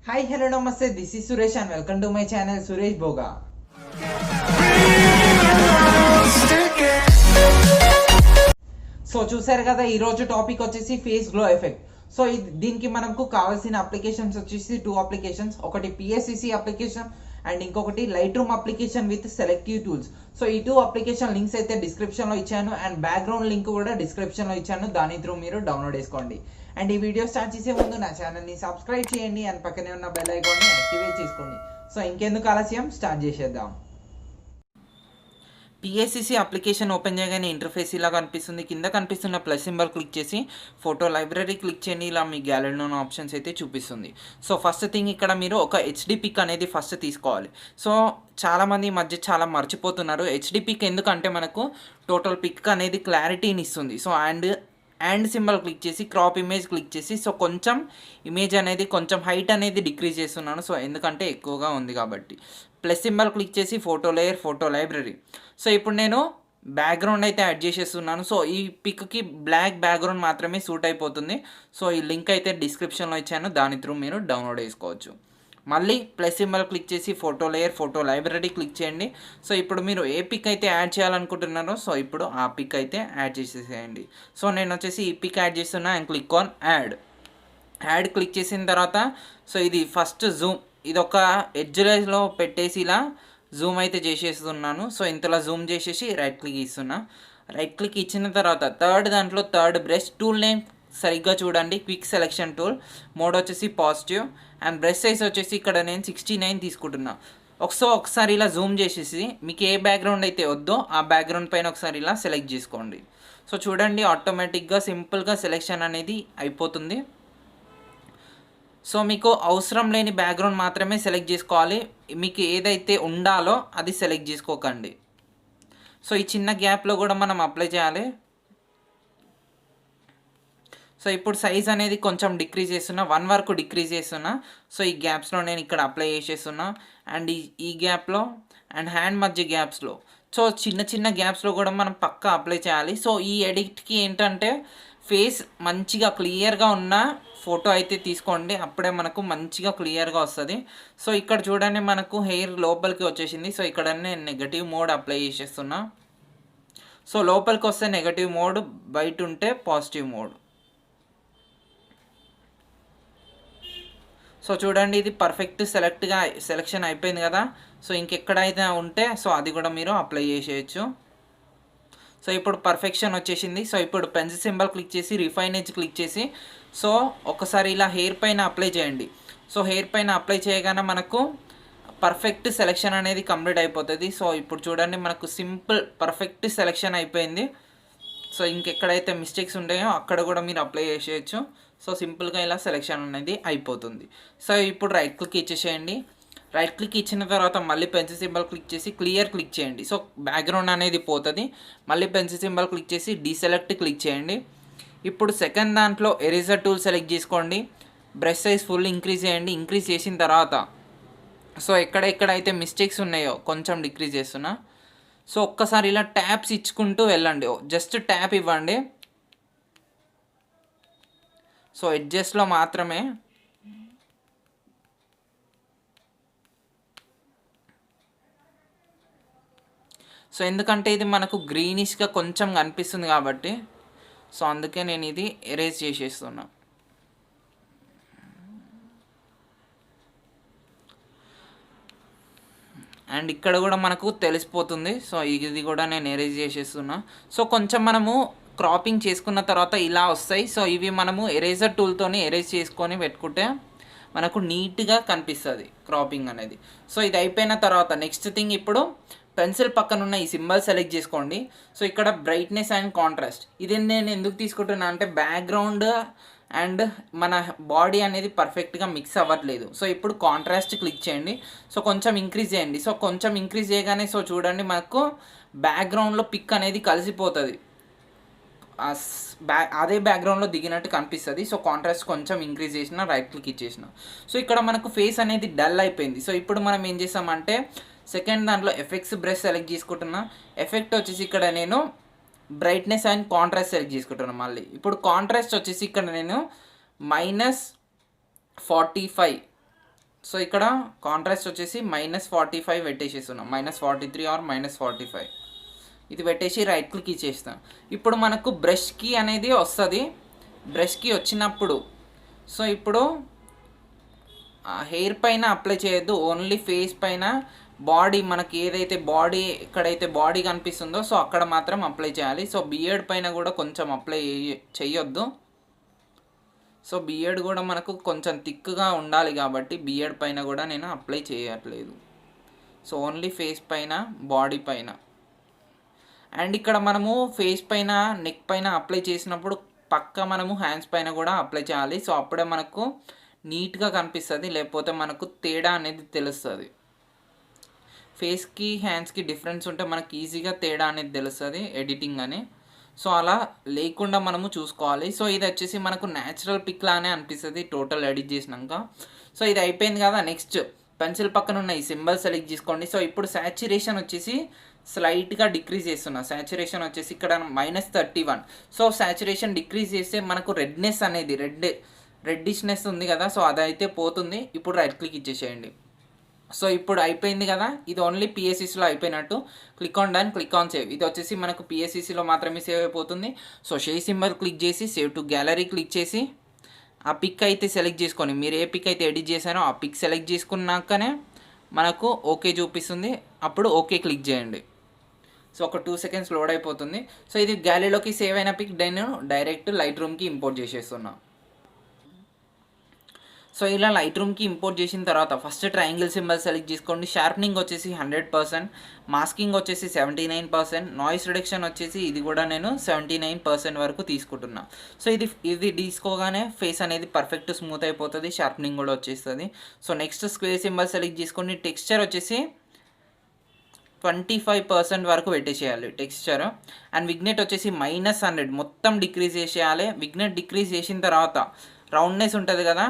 Hi, hello, namaste. This is Suresh and welcome to my channel Suresh Boga. So చూసారు కదా, ఈరోజు topic వచ్చేసి face glow effect. So దీనికి మనకు కావాల్సిన అప్లికేషన్స్ వచ్చేసి 2 అప్లికేషన్స్, ఒకటి పిఎస్సిసి అప్లికేషన్ అండ్ ఇంకొకటి Lightroom application with selective tools. So ఈ 2 అప్లికేషన్ లింక్స్ అయితే డిస్క్రిప్షన్లో ఇచ్చాను అండ్ బ్యాక్గ్రౌండ్ లింక్ కూడా డిస్క్రిప్షన్లో ఇచ్చాను. దాని త్రూ మీరు డౌన్లోడ్ చేసుకోండి. అండ్ ఈ వీడియో స్టార్ట్ చేసే ముందు నా ఛానల్ని సబ్స్క్రైబ్ చేయండి అండ్ పక్కనే ఉన్న బెల్ ఐకాన్ని యాక్టివేట్ చేసుకోండి. సో ఇంకెందుకు ఆలస్యం, స్టార్ట్ చేసేద్దాం. పిఎస్సిసి అప్లికేషన్ ఓపెన్ చేయగానే ఇంటర్ఫేస్ ఇలా కనిపిస్తుంది. కింద కనిపిస్తున్న ప్లస్ సింబల్ క్లిక్ చేసి ఫోటో లైబ్రరీ క్లిక్ చేయండి. ఇలా మీ గ్యాలరీలో ఉన్న ఆప్షన్స్ అయితే చూపిస్తుంది. సో ఫస్ట్ థింగ్ ఇక్కడ మీరు ఒక హెచ్డి పిక్ అనేది ఫస్ట్ తీసుకోవాలి. సో చాలామంది ఈ మధ్య చాలా మర్చిపోతున్నారు. హెచ్డి పిక్ ఎందుకంటే మనకు టోటల్ పిక్ అనేది క్లారిటీని ఇస్తుంది. సో అండ్ సింబల్ క్లిక్ చేసి క్రాప్ ఇమేజ్ క్లిక్ చేసి సో కొంచెం ఇమేజ్ అనేది కొంచెం హైట్ అనేది డిక్రీజ్ చేస్తున్నాను. సో ఎందుకంటే ఎక్కువగా ఉంది కాబట్టి. ప్లస్ సింబల్ క్లిక్ చేసి photo layer, photo library. So ఇప్పుడు నేను బ్యాక్గ్రౌండ్ అయితే యాడ్ చేసేస్తున్నాను. సో ఈ పిక్కి బ్లాక్ బ్యాక్గ్రౌండ్ మాత్రమే సూట్ అయిపోతుంది. సో ఈ లింక్ అయితే డిస్క్రిప్షన్లో ఇచ్చాను, దాని త్రూ మీరు డౌన్లోడ్ చేసుకోవచ్చు. మళ్ళీ ప్లస్ సింబల్ క్లిక్ చేసి photo layer, photo library click చేయండి. సో ఇప్పుడు మీరు ఏ పిక్ అయితే యాడ్ చేయాలనుకుంటున్నారో సో ఇప్పుడు ఆ పిక్ అయితే యాడ్ చేసేసేయండి. సో నేను వచ్చేసి ఈ పిక్ యాడ్ చేస్తున్నా and click on add click చేసిన తర్వాత సో ఇది ఫస్ట్ జూమ్, ఇది ఒక ఎడ్జ్లో పెట్టేసి ఇలా జూమ్ అయితే చేసేస్తున్నాను. సో ఇంతలా జూమ్ చేసేసి రైట్ క్లిక్ ఇస్తున్నా. రైట్ క్లిక్ ఇచ్చిన తర్వాత దాంట్లో థర్డ్ బ్రష్ టూల్ నేమ్ సరిగ్గా చూడండి, క్విక్ సెలెక్షన్ టూల్. మోడ్ వచ్చేసి పాజిటివ్ అండ్ బ్రష్ సైజ్ వచ్చేసి ఇక్కడ నేను 69 తీసుకుంటున్నా. ఒకసారి ఇలా జూమ్ చేసేసి మీకు ఏ బ్యాక్గ్రౌండ్ అయితే వద్దో ఆ బ్యాక్గ్రౌండ్ పైన ఒకసారి ఇలా సెలెక్ట్ చేసుకోండి. సో చూడండి, ఆటోమేటిక్గా సింపుల్గా సెలెక్షన్ అనేది అయిపోతుంది. సో మీకు అవసరం లేని బ్యాక్గ్రౌండ్ మాత్రమే సెలెక్ట్ చేసుకోవాలి. మీకు ఏదైతే ఉండాలో అది సెలెక్ట్ చేసుకోకండి. సో ఈ చిన్న గ్యాప్లో కూడా మనం అప్లై చేయాలి. సో ఇప్పుడు సైజ్ అనేది కొంచెం డిక్రీజ్ చేస్తున్నా, 1 వరకు డిక్రీజ్ చేస్తున్నా. సో ఈ గ్యాప్స్లో నేను ఇక్కడ అప్లై చేసేస్తున్నా అండ్ ఈ గ్యాప్లో అండ్ హ్యాండ్ మధ్య గ్యాప్స్లో. సో చిన్న గ్యాప్స్లో కూడా మనం పక్కా అప్లై చేయాలి. సో ఈ ఎడిట్కి ఏంటంటే ఫేస్ మంచిగా క్లియర్గా ఉన్న ఫోటో అయితే తీసుకోండి, అప్పుడే మనకు మంచిగా క్లియర్గా వస్తుంది. సో ఇక్కడ చూడండి, మనకు హెయిర్ లోపలికి వచ్చేసింది. సో ఇక్కడ నేను నెగటివ్ మోడ్ అప్లై చేసేస్తున్నా. సో లోపలికి వస్తే నెగటివ్ మోడ్, బయట ఉంటే పాజిటివ్ మోడ్. సో చూడండి, ఇది పర్ఫెక్ట్ సెలెక్షన్ అయిపోయింది కదా. సో ఇంకెక్కడైతే ఉంటే సో అది కూడా మీరు అప్లై చేసేయచ్చు. సో ఇప్పుడు పర్ఫెక్షన్ వచ్చేసింది. సో ఇప్పుడు పెన్సిల్ సింబల్ క్లిక్ చేసి రిఫైన్ ఎడ్జ్ క్లిక్ చేసి సో ఒకసారి ఇలా హెయిర్ పైన అప్లై చేయండి. సో హెయిర్ పైన అప్లై చేయగానే మనకు పర్ఫెక్ట్ సెలెక్షన్ అనేది కంప్లీట్ అయిపోతుంది. సో ఇప్పుడు చూడండి, మనకు సింపుల్ పర్ఫెక్ట్ సెలెక్షన్ అయిపోయింది. సో ఇంకెక్కడైతే మిస్టేక్స్ ఉంటాయో అక్కడ కూడా మీరు అప్లై చేసేయచ్చు. సో సింపుల్గా ఇలా సెలెక్షన్ అనేది అయిపోతుంది. సో ఇప్పుడు రైట్ క్లిక్ ఇచ్చేసేయండి. రైట్ క్లిక్ ఇచ్చిన తర్వాత మళ్ళీ పెన్సిల్ సింబల్ క్లిక్ చేసి క్లియర్ క్లిక్ చేయండి. సో బ్యాక్గ్రౌండ్ అనేది పోతుంది. మళ్ళీ పెన్సిల్ సింబల్ క్లిక్ చేసి డీసెలెక్ట్ క్లిక్ చేయండి. ఇప్పుడు సెకండ్ దాంట్లో ఎరేజర్ టూల్ సెలెక్ట్ చేసుకోండి. బ్రష్ సైజ్ ఫుల్ ఇంక్రీజ్ చేయండి. ఇంక్రీజ్ చేసిన తర్వాత సో ఎక్కడైతే మిస్టేక్స్ ఉన్నాయో కొంచెం డిక్రీజ్ చేస్తున్నా. సో ఒక్కసారి ఇలా ట్యాప్స్ ఇచ్చుకుంటూ వెళ్ళండి, జస్ట్ ట్యాప్ ఇవ్వండి. సో ఎడ్జెస్లో మాత్రమే. సో ఎందుకంటే ఇది మనకు గ్రీనిష్గా కొంచెం కనిపిస్తుంది కాబట్టి సో అందుకే నేను ఇది ఎరేజ్ చేసేస్తున్నా. అండ్ ఇక్కడ కూడా మనకు తెలిసిపోతుంది. సో ఇది కూడా నేను ఎరేజ్ చేసేస్తున్నా. సో కొంచెం మనము క్రాపింగ్ చేసుకున్న తర్వాత ఇలా వస్తాయి. సో ఇవి మనము ఎరేజర్ టూల్తోని ఎరేజ్ చేసుకొని పెట్టుకుంటే మనకు నీట్గా కనిపిస్తుంది క్రాపింగ్ అనేది. సో ఇది అయిపోయిన తర్వాత నెక్స్ట్ థింగ్, ఇప్పుడు పెన్సిల్ పక్కన ఉన్న ఈ సింబల్ సెలెక్ట్ చేసుకోండి. సో ఇక్కడ బ్రైట్నెస్ అండ్ కాంట్రాస్ట్, ఇది నేను ఎందుకు తీసుకుంటున్నా అంటే బ్యాక్గ్రౌండ్ అండ్ మన బాడీ అనేది పర్ఫెక్ట్గా మిక్స్ అవ్వట్లేదు. సో ఇప్పుడు కాంట్రాస్ట్ క్లిక్ చేయండి. సో కొంచెం ఇంక్రీజ్ చేయండి. సో కొంచెం ఇంక్రీజ్ చేయగానే సో చూడండి, మనకు బ్యాక్గ్రౌండ్లో పిక్ అనేది కలిసిపోతుంది, అదే బ్యాక్గ్రౌండ్లో దిగినట్టు కనిపిస్తుంది. సో కాంట్రాస్ట్ కొంచెం ఇంక్రీజ్ చేసిన, రైట్ క్లిక్ ఇచ్చేసిన. సో ఇక్కడ మనకు ఫేస్ అనేది డల్ అయిపోయింది. సో ఇప్పుడు మనం ఏం చేస్తామంటే సెకండ్ దాంట్లో ఎఫెక్ట్స్ బ్రష్ సెలెక్ట్ చేసుకుంటున్నా. ఎఫెక్ట్ వచ్చేసి ఇక్కడ నేను బ్రైట్నెస్ అండ్ కాంట్రాస్ట్ సెలెక్ట్ చేసుకుంటున్నాను. మళ్ళీ ఇప్పుడు కాంట్రాస్ట్ వచ్చేసి ఇక్కడ నేను -45 సో ఇక్కడ కాంట్రాస్ట్ వచ్చేసి -45 పెట్టేసేస్తున్నాం, -43 ఆర్ -45 ఇది పెట్టేసి రైట్ క్లిక్ ఇచ్చేస్తాం. ఇప్పుడు మనకు బ్రష్కి అనేది వస్తుంది. బ్రష్కి వచ్చినప్పుడు సో ఇప్పుడు హెయిర్ పైన అప్లై చేయొద్దు, ఓన్లీ ఫేస్ పైన బాడీ మనకి ఏదైతే బాడీ ఎక్కడైతే బాడీ కనిపిస్తుందో సో అక్కడ మాత్రం అప్లై చేయాలి. సో బియర్డ్ పైన కూడా కొంచెం అప్లై చేయొద్దు. సో బియర్డ్ కూడా మనకు కొంచెం థిక్గా ఉండాలి కాబట్టి బియర్డ్ పైన కూడా నేను అప్లై చేయట్లేదు. సో ఓన్లీ ఫేస్ పైన, బాడీ పైన. అండ్ ఇక్కడ మనము ఫేస్ పైన, నెక్ పైన అప్లై చేసినప్పుడు పక్క మనము హ్యాండ్స్ పైన కూడా అప్లై చేయాలి. సో అప్పుడే మనకు నీట్గా కనిపిస్తుంది, లేకపోతే మనకు తేడా అనేది తెలుస్తుంది. ఫేస్కి హ్యాండ్స్కి డిఫరెన్స్ ఉంటే మనకి ఈజీగా తేడా అనేది తెలుస్తుంది ఎడిటింగ్ అని. సో అలా లేకుండా మనము చూసుకోవాలి. సో ఇది వచ్చేసి మనకు న్యాచురల్ పిక్ లానే అనిపిస్తుంది టోటల్ ఎడిట్ చేసినాక. సో ఇది అయిపోయింది కదా. నెక్స్ట్ పెన్సిల్ పక్కన ఉన్న ఈ సింబల్ సెలెక్ట్ చేసుకోండి. సో ఇప్పుడు సాచురేషన్ వచ్చేసి స్లైట్గా డిక్రీజ్ చేస్తున్నా. సాచురేషన్ వచ్చేసి ఇక్కడ -31. సో సాచురేషన్ డిక్రీజ్ చేస్తే మనకు రెడ్నెస్ అనేది రెడ్డిష్నెస్ ఉంది కదా, సో అదైతే పోతుంది. ఇప్పుడు రైట్ క్లిక్ ఇచ్చేసేయండి. సో ఇప్పుడు అయిపోయింది కదా, ఇది ఓన్లీ పిఎస్సిసిలో అయిపోయినట్టు. Click on done, click on save. ఇది వచ్చేసి మనకు పిఎస్సిసిలో మాత్రమే సేవ్ అయిపోతుంది. సో షేర్ సింబల్ క్లిక్ చేసి సేవ్ టు గ్యాలరీ క్లిక్ చేసి ఆ పిక్ అయితే సెలెక్ట్ చేసుకొని, మీరు ఏ పిక్ అయితే ఎడిట్ చేశారో ఆ పిక్ సెలెక్ట్ చేసుకున్నాకనే మనకు ఓకే చూపిస్తుంది. అప్పుడు ఓకే క్లిక్ చేయండి. సో ఒక 2 సెకండ్స్ లోడ్ అయిపోతుంది. సో ఇది గ్యాలరీలోకి సేవ్ అయిన పిక్ నేను డైరెక్ట్ లైట్రూమ్కి ఇంపోర్ట్ చేసేస్తున్నా. సో ఇలా లైట్రూమ్కి ఇంపోర్ట్ చేసిన తర్వాత ఫస్ట్ ట్రయాంగిల్ సింబల్ సెలెక్ట్ చేసుకోండి. షార్ప్నింగ్ వచ్చేసి 100%, మాస్కింగ్ వచ్చేసి 79%, నాయిస్ రిడక్షన్ వచ్చేసి ఇది కూడా నేను 79% వరకు తీసుకుంటున్నా. సో ఇది తీసుకోగానే ఫేస్ అనేది పర్ఫెక్ట్ స్మూత్ అయిపోతుంది, షార్ప్నింగ్ కూడా వచ్చేస్తుంది. So next square symbol select చేసుకోండి. టెక్స్చర్ వచ్చేసి 25% వరకు పెట్టేసేయాలి టెక్స్చర్. అండ్ విగ్నెట్ వచ్చేసి -100 మొత్తం డిక్రీజ్ చేసేయాలి. విగ్నెట్ డిక్రీజ్ చేసిన తర్వాత రౌండ్నెస్ ఉంటుంది కదా,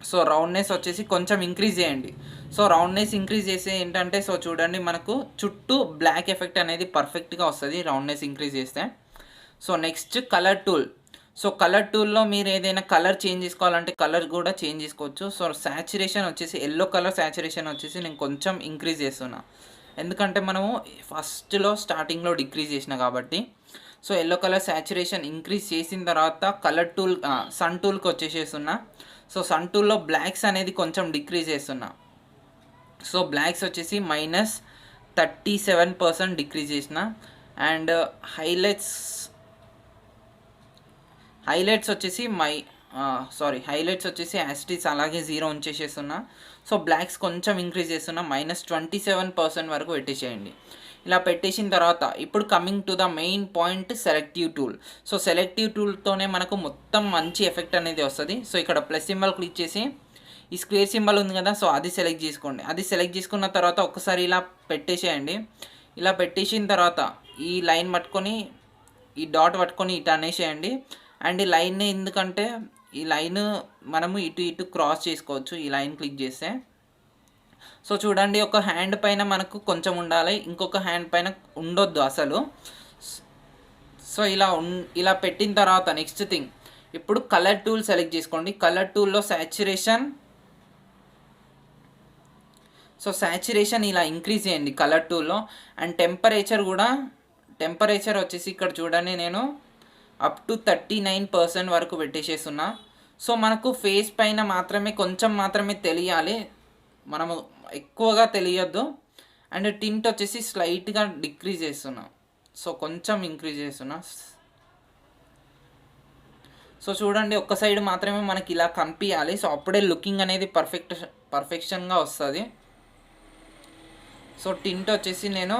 సో రౌండ్నెస్ వచ్చేసి కొంచెం ఇంక్రీజ్ చేయండి. సో రౌండ్నెస్ ఇంక్రీజ్ చేస్తే ఏంటంటే సో చూడండి మనకు చుట్టూ బ్లాక్ ఎఫెక్ట్ అనేది పర్ఫెక్ట్గా వస్తుంది రౌండ్నెస్ ఇంక్రీజ్ చేస్తే. So next colour tool. So colour టూల్లో మీరు ఏదైనా కలర్ చేంజ్ చేసుకోవాలంటే కలర్ కూడా చేంజ్ చేసుకోవచ్చు. సో సాచురేషన్ వచ్చేసి ఎల్లో కలర్ సాచురేషన్ వచ్చేసి నేను కొంచెం ఇంక్రీజ్ చేస్తున్నా, ఎందుకంటే మనము ఫస్ట్లో స్టార్టింగ్లో డిక్రీజ్ చేసిన కాబట్టి. So yellow colour saturation increase చేసిన తర్వాత కలర్ టూల్ సన్ టూల్కి వచ్చేసేస్తున్నా. సో సన్ టూల్లో బ్లాక్స్ అనేది కొంచెం డిక్రీజ్ చేస్తున్నా. సో బ్లాక్స్ వచ్చేసి -37% డిక్రీజ్ చేసిన. అండ్ హైలైట్స్ వచ్చేసి హైలైట్స్ వచ్చేసి యాస్టీస్ అలాగే 0 ఉంచేసేస్తున్నా. సో బ్లాక్స్ కొంచెం ఇంక్రీజ్ చేస్తున్నా, -27% వరకు పెట్టేసేయండి. ఇలా పెట్టేసిన తర్వాత ఇప్పుడు coming to the main point, selective tool. So selective టూల్తోనే మనకు మొత్తం మంచి ఎఫెక్ట్ అనేది వస్తుంది. సో ఇక్కడ ప్లస్ సింబల్ క్లిక్ చేసి ఈ స్క్వేర్ సింబల్ ఉంది కదా, సో అది సెలెక్ట్ చేసుకోండి. అది సెలెక్ట్ చేసుకున్న తర్వాత ఒకసారి ఇలా పెట్టేసేయండి. ఇలా పెట్టేసిన తర్వాత ఈ లైన్ పట్టుకొని, ఈ డాట్ పట్టుకొని ఇటు అనేసేయండి. అండ్ ఈ లైన్ ఎందుకంటే ఈ లైన్ మనము ఇటు క్రాస్ చేసుకోవచ్చు ఈ లైన్ క్లిక్ చేస్తే. సో చూడండి ఒక హ్యాండ్ పైన మనకు కొంచెం ఉండాలి, ఇంకొక హ్యాండ్ పైన ఉండొద్దు అసలు. సో ఇలా పెట్టిన తర్వాత నెక్స్ట్ థింగ్ ఇప్పుడు కలర్ టూల్ సెలెక్ట్ చేసుకోండి. కలర్ టూల్లో సాచురేషన్ ఇలా ఇంక్రీజ్ చేయండి కలర్ టూల్లో. అండ్ టెంపరేచర్ వచ్చేసి ఇక్కడ చూడండి నేను అప్ టు 39% వరకు పెట్టేసేస్తున్నా. సో మనకు ఫేస్ పైన కొంచెం మాత్రమే తెలియాలి, మనము ఎక్కువగా తెలియద్దు. అండ్ టింట్ వచ్చేసి స్లైట్గా డిక్రీజ్ చేస్తున్నా, సో కొంచెం ఇంక్రీజ్ చేస్తున్నా. సో చూడండి ఒక్క సైడ్ మాత్రమే మనకి ఇలా కనిపించాలి. సో అప్పుడే లుకింగ్ అనేది పర్ఫెక్షన్గా వస్తుంది. సో టింట్ వచ్చేసి నేను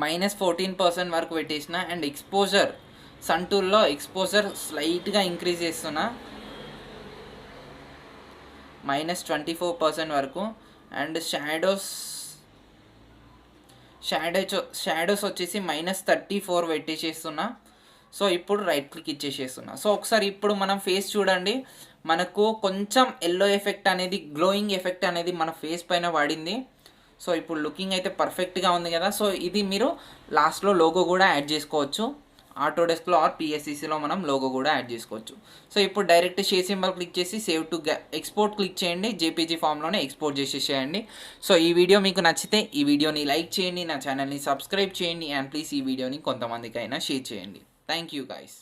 -14% వరకు పెట్టేసిన. అండ్ ఎక్స్పోజర్ సన్ టూల్లో ఎక్స్పోజర్ స్లైట్గా ఇంక్రీజ్ చేస్తున్నా, -24% వరకు. అండ్ షాడోస్ వచ్చేసి -34 పెట్టేసేస్తున్నా. సో ఇప్పుడు రైట్ క్లిక్ ఇచ్చేసేస్తున్నా. సో ఒకసారి ఇప్పుడు మనం ఫేస్ చూడండి, మనకు కొంచెం ఎల్లో ఎఫెక్ట్ అనేది, గ్లోయింగ్ ఎఫెక్ట్ అనేది మన ఫేస్ పైన పడింది. సో ఇప్పుడు లుకింగ్ అయితే పర్ఫెక్ట్గా ఉంది కదా. సో ఇది మీరు లాస్ట్లో లోగో కూడా యాడ్ చేసుకోవచ్చు, ఆటోడెస్క్లో ఆర్ పిఎస్సిసిలో మనం లోగో కూడా యాడ్ చేసుకోవచ్చు. సో ఇప్పుడు డైరెక్ట్ షేర్ సింబల్ క్లిక్ చేసి సేవ్ టు ఎక్స్పోర్ట్ క్లిక్ చేయండి. జేపీజీ ఫామ్లోనే ఎక్స్పోర్ట్ చేసేసేయండి. సో ఈ వీడియో మీకు నచ్చితే ఈ వీడియోని లైక్ చేయండి, నా ఛానల్ని సబ్స్క్రైబ్ చేయండి, అండ్ ప్లీజ్ ఈ వీడియోని కొంతమందికైనా షేర్ చేయండి. Thank you guys.